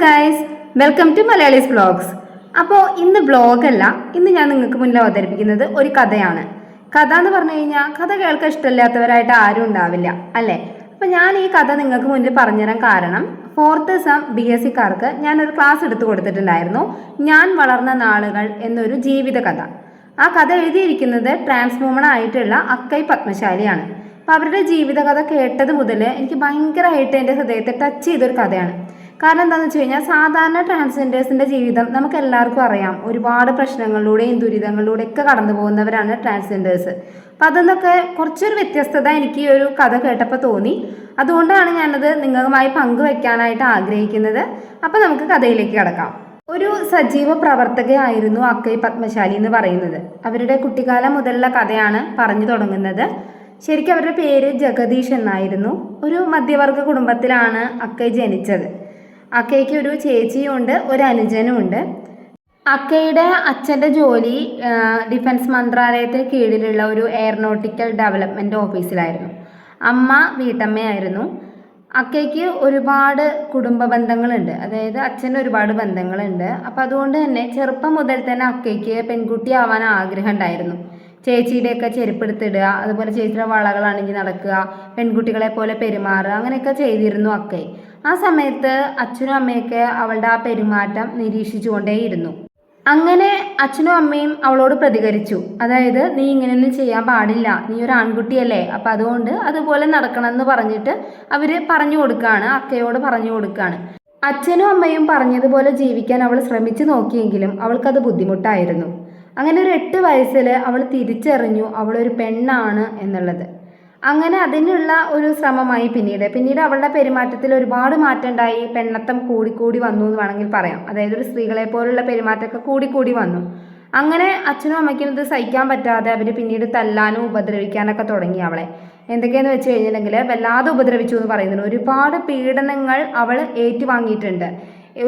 Guys, welcome to Malayalis vlogs. അപ്പോൾ ഇന്ന് വ്ളോഗല്ല, ഇന്ന് ഞാൻ നിങ്ങൾക്ക് മുന്നിൽ അവതരിപ്പിക്കുന്നത് ഒരു കഥയാണ്. കഥ എന്ന് പറഞ്ഞു കഴിഞ്ഞാൽ കഥ കേൾക്കാൻ ഇഷ്ടമില്ലാത്തവരായിട്ട് ആരും ഉണ്ടാവില്ല അല്ലേ. അപ്പം ഞാൻ ഈ കഥ നിങ്ങൾക്ക് മുന്നിൽ പറഞ്ഞുതരാൻ കാരണം 4th സെം BSc-കാർക്ക് ഞാനൊരു ക്ലാസ് എടുത്തു കൊടുത്തിട്ടുണ്ടായിരുന്നു. ഞാൻ വളർന്ന നാളുകൾ എന്നൊരു ജീവിത കഥ. ആ കഥ എഴുതിയിരിക്കുന്നത് ട്രാൻസ് വുമൺ ആയിട്ടുള്ള അക്കൈ പത്മശാലിയാണ്. അപ്പോൾ അവരുടെ ജീവിതകഥ കേട്ടത് മുതൽ എനിക്ക് ഭയങ്കരമായിട്ട് എൻ്റെ ഹൃദയത്തെ ടച്ച് ചെയ്തൊരു കഥയാണ്. കാരണം എന്താണെന്ന് വെച്ച് കഴിഞ്ഞാൽ സാധാരണ ട്രാൻസ്ജെൻഡേഴ്സിൻ്റെ ജീവിതം നമുക്ക് എല്ലാവർക്കും അറിയാം. ഒരുപാട് പ്രശ്നങ്ങളിലൂടെയും ദുരിതങ്ങളിലൂടെയൊക്കെ കടന്നു പോകുന്നവരാണ് ട്രാൻസ്ജെൻഡേഴ്സ്. അപ്പം അതൊന്നൊക്കെ കുറച്ചൊരു വ്യത്യസ്തത എനിക്ക് ഈ ഒരു കഥ കേട്ടപ്പോൾ തോന്നി. അതുകൊണ്ടാണ് ഞാനത് നിങ്ങളുമായി പങ്കുവെക്കാനായിട്ട് ആഗ്രഹിക്കുന്നത്. അപ്പം നമുക്ക് കഥയിലേക്ക് കിടക്കാം. ഒരു സജീവ പ്രവർത്തകയായിരുന്നു അക്കൈ പത്മശാലി എന്ന് പറയുന്നത്. അവരുടെ കുട്ടിക്കാലം മുതലുള്ള കഥയാണ് പറഞ്ഞു തുടങ്ങുന്നത്. ശരിക്കും അവരുടെ പേര് ജഗദീഷ് എന്നായിരുന്നു. ഒരു മധ്യവർഗ കുടുംബത്തിലാണ് അക്കൈ ജനിച്ചത്. അക്കയ്ക്ക് ഒരു ചേച്ചിയും ഉണ്ട്, ഒരു അനുജനും ഉണ്ട്. അക്കയുടെ അച്ഛൻ്റെ ജോലി ഡിഫൻസ് മന്ത്രാലയത്തിന് കീഴിലുള്ള ഒരു എയറോനോട്ടിക്കൽ ഡെവലപ്മെൻറ്റ് ഓഫീസിലായിരുന്നു. അമ്മ വീട്ടമ്മയായിരുന്നു. അക്കയ്ക്ക് ഒരുപാട് കുടുംബ ബന്ധങ്ങളുണ്ട്, അതായത് അച്ഛന് ഒരുപാട് ബന്ധങ്ങളുണ്ട്. അപ്പം അതുകൊണ്ട് തന്നെ ചെറുപ്പം മുതൽ തന്നെ അക്കയ്ക്ക് പെൺകുട്ടിയാവാൻ ആഗ്രഹം ഉണ്ടായിരുന്നു. ചേച്ചിയുടെയൊക്കെ ചെരുപ്പെടുത്തിടുക, അതുപോലെ ചേച്ചിയുടെ വളകൾ അണിഞ്ഞ് നടക്കുക, പെൺകുട്ടികളെ പോലെ പെരുമാറുക, അങ്ങനെയൊക്കെ ചെയ്തിരുന്നു അക്കൈ. ആ സമയത്ത് അച്ഛനും അമ്മയൊക്കെ അവളുടെ ആ പെരുമാറ്റം നിരീക്ഷിച്ചു കൊണ്ടേയിരുന്നു. അങ്ങനെ അച്ഛനും അമ്മയും അവളോട് പ്രതികരിച്ചു. അതായത് നീ ഇങ്ങനെയൊന്നും ചെയ്യാൻ പാടില്ല, നീ ഒരു ആൺകുട്ടിയല്ലേ, അപ്പം അതുകൊണ്ട് അതുപോലെ നടക്കണം എന്ന് പറഞ്ഞിട്ട് അവർ പറഞ്ഞു കൊടുക്കുകയാണ്, അക്കയോട് പറഞ്ഞു കൊടുക്കുകയാണ്. അച്ഛനും അമ്മയും പറഞ്ഞതുപോലെ ജീവിക്കാൻ അവൾ ശ്രമിച്ചു നോക്കിയെങ്കിലും അവൾക്കത് ബുദ്ധിമുട്ടായിരുന്നു. അങ്ങനെ ഒരു 8 വയസ്സിൽ അവൾ തിരിച്ചറിഞ്ഞു അവളൊരു പെണ്ണാണ് എന്നുള്ളത്. അങ്ങനെ അതിനുള്ള ഒരു ശ്രമമായി പിന്നീട് അവളുടെ പെരുമാറ്റത്തിൽ ഒരുപാട് മാറ്റം ഉണ്ടായി. പെണ്ണത്തം കൂടിക്കൂടി വന്നു എന്ന് വേണമെങ്കിൽ പറയാം. അതായത് ഒരു സ്ത്രീകളെ പോലുള്ള പെരുമാറ്റമൊക്കെ കൂടിക്കൂടി വന്നു. അങ്ങനെ അച്ഛനും അമ്മയ്ക്കും ഇത് സഹിക്കാൻ പറ്റാതെ അവർ പിന്നീട് തല്ലാനും ഉപദ്രവിക്കാനൊക്കെ തുടങ്ങി അവളെ. എന്തൊക്കെയാന്ന് വെച്ച് കഴിഞ്ഞിട്ടുണ്ടെങ്കിൽ വല്ലാതെ ഉപദ്രവിച്ചു എന്ന് പറയുന്നുണ്ട്. ഒരുപാട് പീഡനങ്ങൾ അവൾ ഏറ്റുവാങ്ങിയിട്ടുണ്ട്.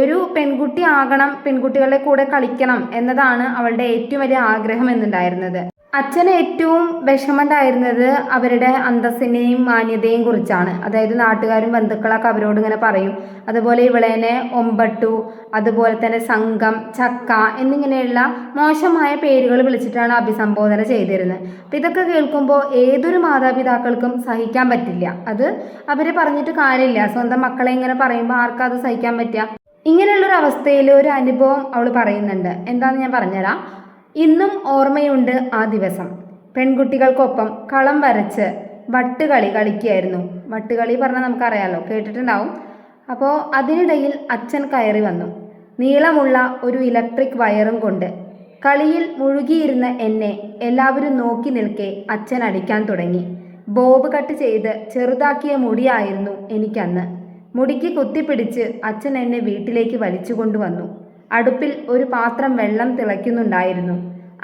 ഒരു പെൺകുട്ടി ആകണം, പെൺകുട്ടികളുടെ കൂടെ കളിക്കണം എന്നതാണ് അവളുടെ ഏറ്റവും വലിയ ആഗ്രഹം എന്നുണ്ടായിരുന്നത്. അച്ഛന് ഏറ്റവും വിഷമമുണ്ടായിരുന്നത് അവരുടെ അന്തസ്സിനെയും മാന്യതയും കുറിച്ചാണ്. അതായത് നാട്ടുകാരും ബന്ധുക്കളൊക്കെ അവരോട് ഇങ്ങനെ പറയും. അതുപോലെ ഇവളേനെ ഒമ്പട്ടു, അതുപോലെ തന്നെ സംഘം, ചക്ക എന്നിങ്ങനെയുള്ള മോശമായ പേരുകൾ വിളിച്ചിട്ടാണ് അഭിസംബോധന ചെയ്തിരുന്നത്. അപ്പം ഇതൊക്കെ കേൾക്കുമ്പോൾ ഏതൊരു മാതാപിതാക്കൾക്കും സഹിക്കാൻ പറ്റില്ല. അത് അവരെ പറഞ്ഞിട്ട് കാര്യമില്ല. സ്വന്തം മക്കളെ ഇങ്ങനെ പറയുമ്പോൾ ആർക്കും അത് സഹിക്കാൻ പറ്റുക. ഇങ്ങനെയുള്ളൊരു അവസ്ഥയിൽ ഒരു അനുഭവം അവൾ പറയുന്നുണ്ട്. എന്താണെന്ന് ഞാൻ പറഞ്ഞുതരാം. ഇന്നും ഓർമ്മയുണ്ട് ആ ദിവസം. പെൺകുട്ടികൾക്കൊപ്പം കളം വരച്ച് വട്ടുകളി കളിക്കുകയായിരുന്നു. വട്ടുകളി പറഞ്ഞാൽ നമുക്കറിയാമല്ലോ, കേട്ടിട്ടുണ്ടാവും. അപ്പോൾ അതിനിടയിൽ അച്ഛൻ കയറി വന്നു, നീളമുള്ള ഒരു ഇലക്ട്രിക് വയറും കൊണ്ട്. കളിയിൽ മുഴുകിയിരുന്ന എന്നെ എല്ലാവരും നോക്കി നിൽക്കെ അച്ഛൻ അടിക്കാൻ തുടങ്ങി. ബോബ് കട്ട് ചെയ്ത് ചെറുതാക്കിയ മുടിയായിരുന്നു എനിക്കന്ന്. മുടിക്ക് കുത്തിപ്പിടിച്ച് അച്ഛൻ എന്നെ വീട്ടിലേക്ക് വലിച്ചു കൊണ്ടുവന്നു. അടുപ്പിൽ ഒരു പാത്രം വെള്ളം തിളയ്ക്കുന്നുണ്ടായിരുന്നു.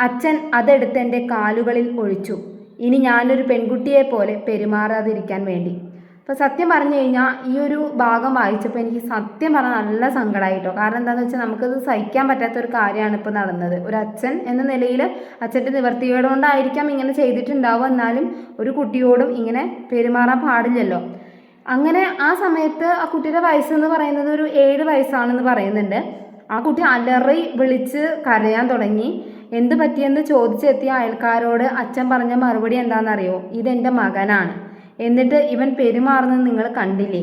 അച്ഛൻ അതെടുത്ത് എൻ്റെ കാലുകളിൽ ഒഴിച്ചു. ഇനി ഞാനൊരു പെൺകുട്ടിയെ പോലെ പെരുമാറാതിരിക്കാൻ വേണ്ടി. അപ്പോൾ സത്യം പറഞ്ഞു കഴിഞ്ഞാൽ ഈ ഒരു ഭാഗം വായിച്ചപ്പോൾ എനിക്ക് സത്യം പറഞ്ഞാൽ നല്ല സങ്കടമായിട്ടോ. കാരണം എന്താണെന്ന് വെച്ചാൽ നമുക്കത് സഹിക്കാൻ പറ്റാത്തൊരു കാര്യമാണ് ഇപ്പോൾ നടന്നത്. ഒരു അച്ഛൻ എന്ന നിലയിൽ അച്ഛൻ്റെ നിവർത്തികേട് കൊണ്ടായിരിക്കാം ഇങ്ങനെ ചെയ്തിട്ടുണ്ടാവുക. എന്നാലും ഒരു കുട്ടിയോടും ഇങ്ങനെ പെരുമാറാൻ പാടില്ലല്ലോ. അങ്ങനെ ആ സമയത്ത് ആ കുട്ടിയുടെ വയസ്സെന്ന് പറയുന്നത് ഒരു 7 വയസ്സാണെന്ന് പറയുന്നുണ്ട്. ആ കുട്ടി അലറി വിളിച്ച് കരയാൻ തുടങ്ങി. എന്ത് പറ്റിയെന്ന് ചോദിച്ചെത്തിയ അയൽക്കാരോട് അച്ഛൻ പറഞ്ഞ മറുപടി എന്താണെന്നറിയോ? ഇതെൻ്റെ മകനാണ്, എന്നിട്ട് ഇവൻ പെരുമാറുന്നത് നിങ്ങൾ കണ്ടില്ലേ?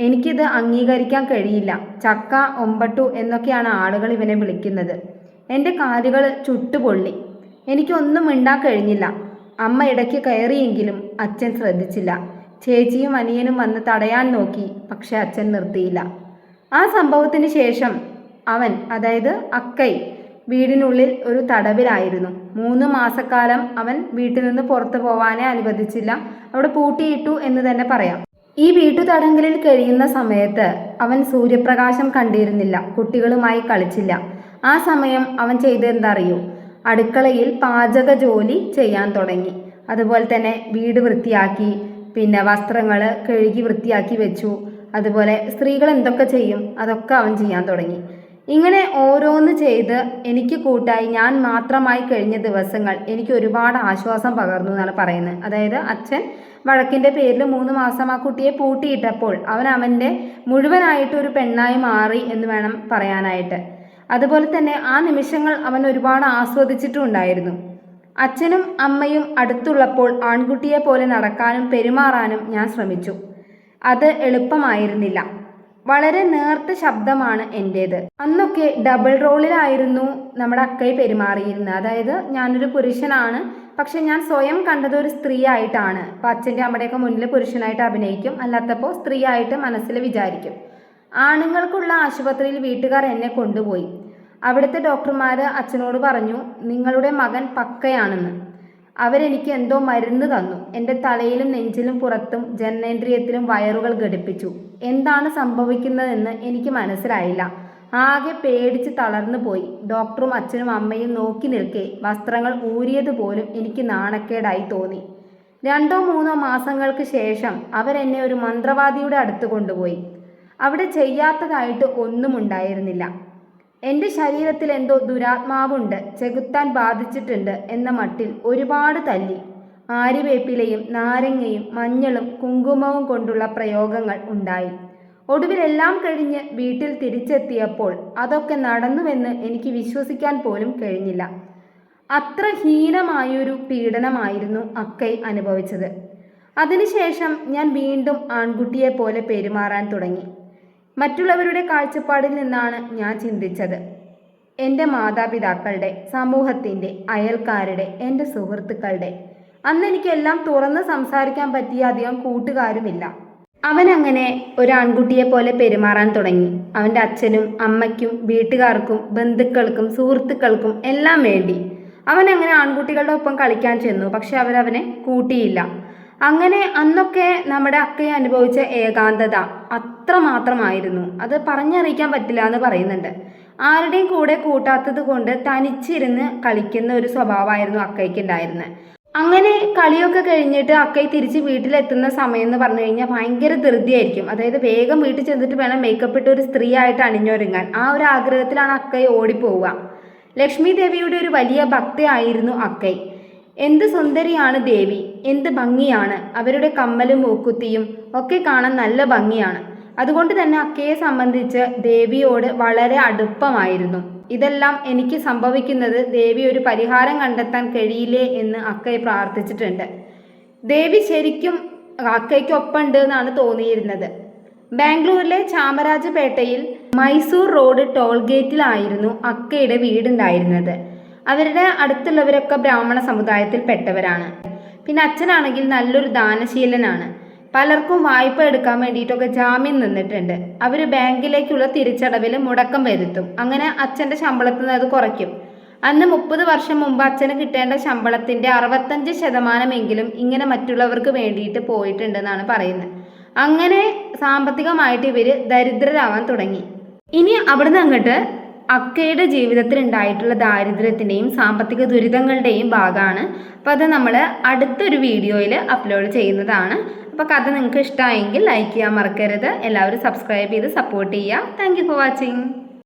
എനിക്കിത് അംഗീകരിക്കാൻ കഴിയില്ല. ചക്ക, ഒമ്പട്ടു എന്നൊക്കെയാണ് ആളുകൾ ഇവനെ വിളിക്കുന്നത്. എൻ്റെ കാലുകൾ ചുട്ടുപൊള്ളി. എനിക്കൊന്നും മിണ്ടാൻ കഴിഞ്ഞില്ല. അമ്മ ഇടയ്ക്ക് കയറിയെങ്കിലും അച്ഛൻ ശ്രദ്ധിച്ചില്ല. ചേച്ചിയും അനിയനും വന്ന് തടയാൻ നോക്കി, പക്ഷെ അച്ഛൻ നിർത്തിയില്ല. ആ സംഭവത്തിന് ശേഷം അവൻ, അതായത് അക്കൈ, വീടിനുള്ളിൽ ഒരു തടവിലായിരുന്നു. 3 മാസക്കാലം അവൻ വീട്ടിൽ നിന്ന് പുറത്തു പോവാനേ അനുവദിച്ചില്ല. അവിടെ പൂട്ടിയിട്ടു എന്ന് തന്നെ പറയാം. ഈ വീട്ടുതടങ്കലിൽ കഴിയുന്ന സമയത്ത് അവൻ സൂര്യപ്രകാശം കണ്ടിരുന്നില്ല, കുട്ടികളുമായി കളിച്ചില്ല. ആ സമയം അവൻ ചെയ്തെന്താ അറിയോ? അടുക്കളയിൽ പാചക ജോലി ചെയ്യാൻ തുടങ്ങി. അതുപോലെ തന്നെ വീട് വൃത്തിയാക്കി, പിന്നെ വസ്ത്രങ്ങൾ കഴുകി വൃത്തിയാക്കി വെച്ചു. അതുപോലെ സ്ത്രീകൾ എന്തൊക്കെ ചെയ്യും അതൊക്കെ അവൻ ചെയ്യാൻ തുടങ്ങി. ഇങ്ങനെ ഓരോന്ന് ചെയ്ത് എനിക്ക് കൂട്ടായി ഞാൻ മാത്രമായി കഴിഞ്ഞ ദിവസങ്ങൾ എനിക്ക് ഒരുപാട് ആശ്വാസം പകർന്നു എന്നാണ് പറയുന്നത്. അതായത് അച്ഛൻ വഴക്കിൻ്റെ പേരിൽ 3 മാസം ആ കുട്ടിയെ പൂട്ടിയിട്ടപ്പോൾ അവൻ്റെ മുഴുവനായിട്ട് ഒരു പെണ്ണായി മാറി എന്ന് വേണം പറയാനായിട്ട്. അതുപോലെ തന്നെ ആ നിമിഷങ്ങൾ അവൻ ഒരുപാട് ആസ്വദിച്ചിട്ടുണ്ടായിരുന്നു. അച്ഛനും അമ്മയും അടുത്തുള്ളപ്പോൾ ആൺകുട്ടിയെ പോലെ നടക്കാനും പെരുമാറാനും ഞാൻ ശ്രമിച്ചു. അത് എളുപ്പമായിരുന്നില്ല. വളരെ നേർത്ത ശബ്ദമാണ് എൻ്റേത്. അന്നൊക്കെ ഡബിൾ റോളിലായിരുന്നു നമ്മുടെ അക്കൈ പെരുമാറിയിരുന്നത്. അതായത് ഞാനൊരു പുരുഷനാണ്, പക്ഷെ ഞാൻ സ്വയം കണ്ടത് ഒരു സ്ത്രീ ആയിട്ടാണ്. അപ്പം അച്ഛൻ്റെ അമ്മയുടെയൊക്കെ മുന്നിൽ പുരുഷനായിട്ട് അഭിനയിക്കും, അല്ലാത്തപ്പോൾ സ്ത്രീ ആയിട്ട് മനസ്സിൽ വിചാരിക്കും. ആണുങ്ങൾക്കുള്ള ആശുപത്രിയിൽ വീട്ടുകാർ എന്നെ കൊണ്ടുപോയി. അവിടുത്തെ ഡോക്ടർമാർ അച്ഛനോട് പറഞ്ഞു, നിങ്ങളുടെ മകൻ പക്കയാണെന്ന്. അവരെനിക്ക് എന്തോ മരുന്ന് തന്നു. എൻ്റെ തലയിലും നെഞ്ചിലും പുറത്തും ജനനേന്ദ്രിയത്തിലും വയറുകൾ ഘടിപ്പിച്ചു. എന്താണ് സംഭവിക്കുന്നതെന്ന് എനിക്ക് മനസ്സിലായില്ല. ആകെ പേടിച്ച് തളർന്നു പോയി. ഡോക്ടറും അച്ഛനും അമ്മയും നോക്കി നിൽക്കെ വസ്ത്രങ്ങൾ ഊരിയതുപോലും എനിക്ക് നാണക്കേടായി തോന്നി. 2-3 മാസങ്ങൾക്ക് ശേഷം അവരെന്നെ ഒരു മന്ത്രവാദിയുടെ അടുത്ത് കൊണ്ടുപോയി. അവിടെ ചെയ്യാത്തതായിട്ട് ഒന്നും ഉണ്ടായിരുന്നില്ല. എൻ്റെ ശരീരത്തിൽ എന്തോ ദുരാത്മാവുണ്ട്, ചെകുത്താൻ ബാധിച്ചിട്ടുണ്ട് എന്ന മട്ടിൽ ഒരുപാട് തല്ലി. ആര്യവേപ്പിലയും നാരങ്ങയും മഞ്ഞളും കുങ്കുമവും കൊണ്ടുള്ള പ്രയോഗങ്ങൾ ഉണ്ടായി. ഒടുവിലെല്ലാം കഴിഞ്ഞ് വീട്ടിൽ തിരിച്ചെത്തിയപ്പോൾ അതൊക്കെ നടന്നുവെന്ന് എനിക്ക് വിശ്വസിക്കാൻ പോലും കഴിഞ്ഞില്ല. അത്ര ഹീനമായൊരു പീഡനമായിരുന്നു അക്കൈ അനുഭവിച്ചത്. അതിനുശേഷം ഞാൻ വീണ്ടും ആൺകുട്ടിയെ പോലെ പെരുമാറാൻ തുടങ്ങി. മറ്റുള്ളവരുടെ കാഴ്ചപ്പാടിൽ നിന്നാണ് ഞാൻ ചിന്തിച്ചത്. എൻ്റെ മാതാപിതാക്കളുടെ, സമൂഹത്തിൻ്റെ, അയൽക്കാരുടെ, എൻ്റെ സുഹൃത്തുക്കളുടെ. അന്ന് എനിക്കെല്ലാം തുറന്ന് സംസാരിക്കാൻ പറ്റിയ അധികം കൂട്ടുകാരുമില്ല. അവനങ്ങനെ ഒരു ആൺകുട്ടിയെ പോലെ പെരുമാറാൻ തുടങ്ങി. അവൻ്റെ അച്ഛനും അമ്മയ്ക്കും വീട്ടുകാർക്കും ബന്ധുക്കൾക്കും സുഹൃത്തുക്കൾക്കും എല്ലാം വേണ്ടി അവനങ്ങനെ ആൺകുട്ടികളുടെ ഒപ്പം കളിക്കാൻ ചെന്നു. പക്ഷെ അവരവനെ കൂട്ടിയില്ല. അങ്ങനെ അന്നൊക്കെ നമ്മുടെ അക്കയെ അനുഭവിച്ച ഏകാന്തത അത്രമാത്രമായിരുന്നു. അത് പറഞ്ഞറിയിക്കാൻ പറ്റില്ല എന്ന് പറയുന്നുണ്ട്. ആരുടെയും കൂടെ കൂട്ടാത്തത് കൊണ്ട് തനിച്ചിരുന്ന് കളിക്കുന്ന ഒരു സ്വഭാവമായിരുന്നു അക്കയ്ക്ക് ഉണ്ടായിരുന്നത്. അങ്ങനെ കളിയൊക്കെ കഴിഞ്ഞിട്ട് അക്കൈ തിരിച്ച് വീട്ടിലെത്തുന്ന സമയം എന്ന് പറഞ്ഞു കഴിഞ്ഞാൽ ഭയങ്കര ധൃതിയായിരിക്കും. അതായത് വേഗം വീട്ടിൽ ചെന്നിട്ട് വേണം മേക്കപ്പ് ഇട്ട് ഒരു സ്ത്രീ ആയിട്ട് അണിഞ്ഞൊരുങ്ങാൻ. ആ ഒരു ആഗ്രഹത്തിലാണ് അക്കൈ ഓടിപ്പോവുക. ലക്ഷ്മി ദേവിയുടെ ഒരു വലിയ ഭക്തയായിരുന്നു അക്കൈ. എന്ത് സുന്ദരിയാണ് ദേവി, എന്ത് ഭംഗിയാണ്. അവരുടെ കമ്മലും മൂക്കുത്തിയും ഒക്കെ കാണാൻ നല്ല ഭംഗിയാണ്. അതുകൊണ്ട് തന്നെ അക്കയെ സംബന്ധിച്ച് ദേവിയോട് വളരെ അടുപ്പമായിരുന്നു. ഇതെല്ലാം എനിക്ക് സംഭവിക്കുന്നത് ദേവി ഒരു പരിഹാരം കണ്ടെത്താൻ കഴിയില്ലേ എന്ന് അക്കയെ പ്രാർത്ഥിച്ചിട്ടുണ്ട്. ദേവി ശരിക്കും അക്കയ്ക്കൊപ്പമുണ്ട് എന്നാണ് തോന്നിയിരുന്നത്. ബാംഗ്ലൂരിലെ ചാമരാജപേട്ടയിൽ മൈസൂർ റോഡ് ടോൾ ഗേറ്റിലായിരുന്നു അക്കയുടെ വീടുണ്ടായിരുന്നത്. അവരുടെ അടുത്തുള്ളവരൊക്കെ ബ്രാഹ്മണ സമുദായത്തിൽ പെട്ടവരാണ്. പിന്നെ അച്ഛനാണെങ്കിൽ നല്ലൊരു ദാനശീലനാണ്. പലർക്കും വായ്പ എടുക്കാൻ വേണ്ടിയിട്ടൊക്കെ ജാമ്യം നിന്നിട്ടുണ്ട്. അവർ ബാങ്കിലേക്കുള്ള തിരിച്ചടവിൽ മുടക്കം വരുത്തും. അങ്ങനെ അച്ഛൻ്റെ ശമ്പളത്തിൽ നിന്ന് അത് കുറയ്ക്കും. അന്ന് 30 വർഷം മുമ്പ് അച്ഛന് കിട്ടേണ്ട ശമ്പളത്തിൻ്റെ 65% ഇങ്ങനെ മറ്റുള്ളവർക്ക് വേണ്ടിയിട്ട് പോയിട്ടുണ്ടെന്നാണ് പറയുന്നത്. അങ്ങനെ സാമ്പത്തികമായിട്ട് ഇവർ ദരിദ്രരാവാൻ തുടങ്ങി. ഇനി അവിടുന്ന് അങ്ങോട്ട് അക്കയുടെ ജീവിതത്തിൽ ഉണ്ടായിട്ടുള്ള ദാരിദ്ര്യത്തിൻ്റെയും സാമ്പത്തിക ദുരിതങ്ങളുടെയും ഭാഗമാണ്. അപ്പോൾ അത് നമ്മൾ അടുത്തൊരു വീഡിയോയിൽ അപ്ലോഡ് ചെയ്യുന്നതാണ്. അപ്പോൾ കഥ നിങ്ങൾക്ക് ഇഷ്ടമായെങ്കിൽ ലൈക്ക് ചെയ്യാൻ മറക്കരുത്. എല്ലാവരും സബ്സ്ക്രൈബ് ചെയ്ത് സപ്പോർട്ട് ചെയ്യുക. Thank you for watching.